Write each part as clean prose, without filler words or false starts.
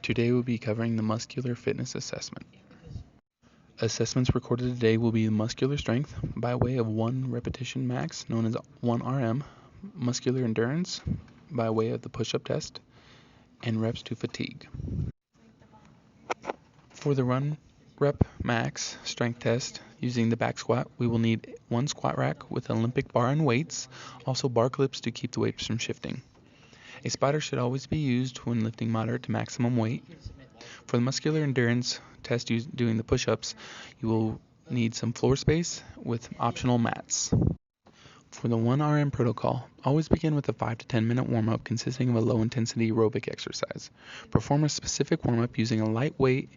Today we'll be covering the muscular fitness assessment. Assessments recorded today will be muscular strength by way of 1 repetition max, known as 1 RM, muscular endurance by way of the push-up test, and reps to fatigue. For the run rep max strength test using the back squat, we will need 1 squat rack with an Olympic bar and weights, also bar clips to keep the weights from shifting. A spotter should always be used when lifting moderate to maximum weight. For the muscular endurance test doing the push-ups, you will need some floor space with optional mats. For the 1 RM protocol, always begin with a 5 to 10 minute warm-up consisting of a low-intensity aerobic exercise. Perform a specific warm-up using a light weight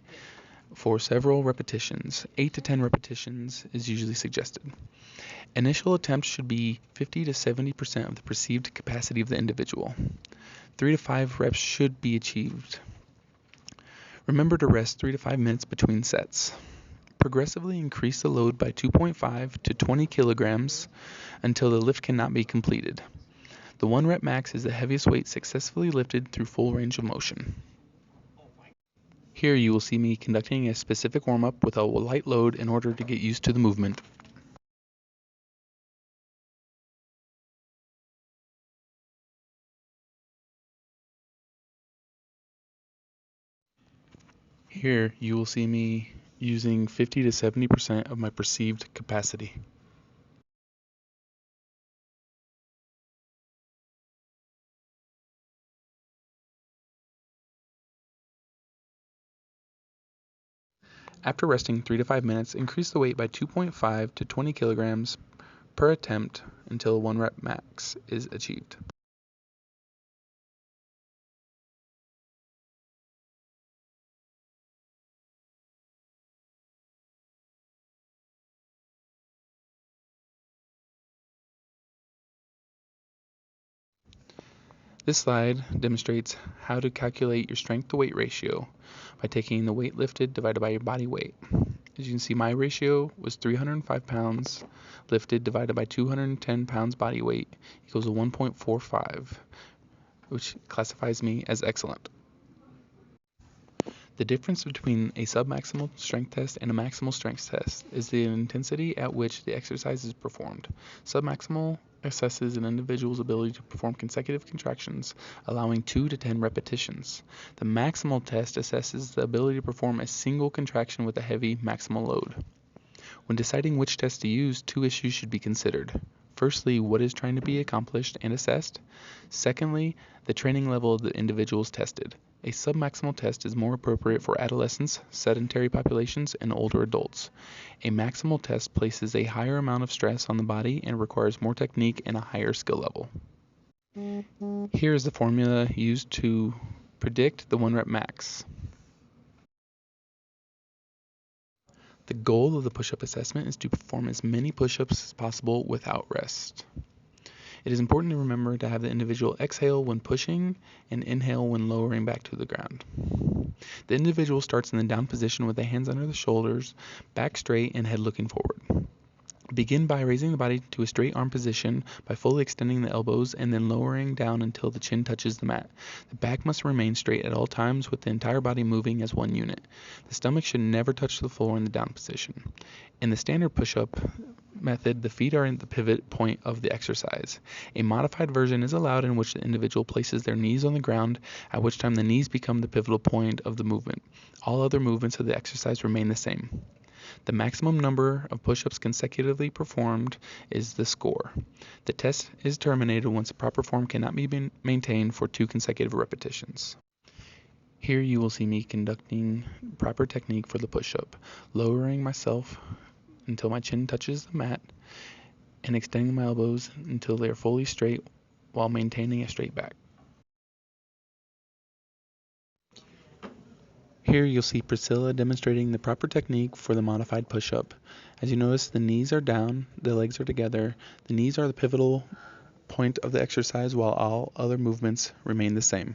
for several repetitions. 8 to 10 repetitions is usually suggested. Initial attempts should be 50 to 70% of the perceived capacity of the individual. 3 to 5 reps should be achieved. Remember to rest 3 to 5 minutes between sets. Progressively increase the load by 2.5 to 20 kilograms until the lift cannot be completed. The 1 rep max is the heaviest weight successfully lifted through full range of motion. Here you will see me conducting a specific warm-up with a light load in order to get used to the movement. Here you will see me using 50 to 70% of my perceived capacity. After resting 3 to 5 minutes, increase the weight by 2.5 to 20 kilograms per attempt until 1 rep max is achieved. This slide demonstrates how to calculate your strength to weight ratio by taking the weight lifted divided by your body weight. As you can see, my ratio was 305 pounds lifted divided by 210 pounds body weight equals a 1.45, which classifies me as excellent. The difference between a submaximal strength test and a maximal strength test is the intensity at which the exercise is performed. Submaximal assesses an individual's ability to perform consecutive contractions, allowing 2 to 10 repetitions. The maximal test assesses the ability to perform a single contraction with a heavy maximal load. When deciding which test to use, 2 issues should be considered. Firstly, what is trying to be accomplished and assessed? Secondly, the training level of the individuals tested. A submaximal test is more appropriate for adolescents, sedentary populations, and older adults. A maximal test places a higher amount of stress on the body and requires more technique and a higher skill level. Here is the formula used to predict the 1 rep max. The goal of the push-up assessment is to perform as many push-ups as possible without rest. It is important to remember to have the individual exhale when pushing and inhale when lowering back to the ground. The individual starts in the down position with the hands under the shoulders, back straight, and head looking forward. Begin by raising the body to a straight arm position by fully extending the elbows and then lowering down until the chin touches the mat. The back must remain straight at all times with the entire body moving as one unit. The stomach should never touch the floor in the down position. In the standard push-up method, the feet are at the pivot point of the exercise. A modified version is allowed in which the individual places their knees on the ground, at which time the knees become the pivotal point of the movement. All other movements of the exercise remain the same. The maximum number of push-ups consecutively performed is the score. The test is terminated once the proper form cannot be maintained for 2 consecutive repetitions. Here you will see me conducting proper technique for the push-up, lowering myself until my chin touches the mat and extending my elbows until they are fully straight while maintaining a straight back. Here you'll see Priscilla demonstrating the proper technique for the modified push-up. As you notice, the knees are down, the legs are together. The knees are the pivotal point of the exercise while all other movements remain the same.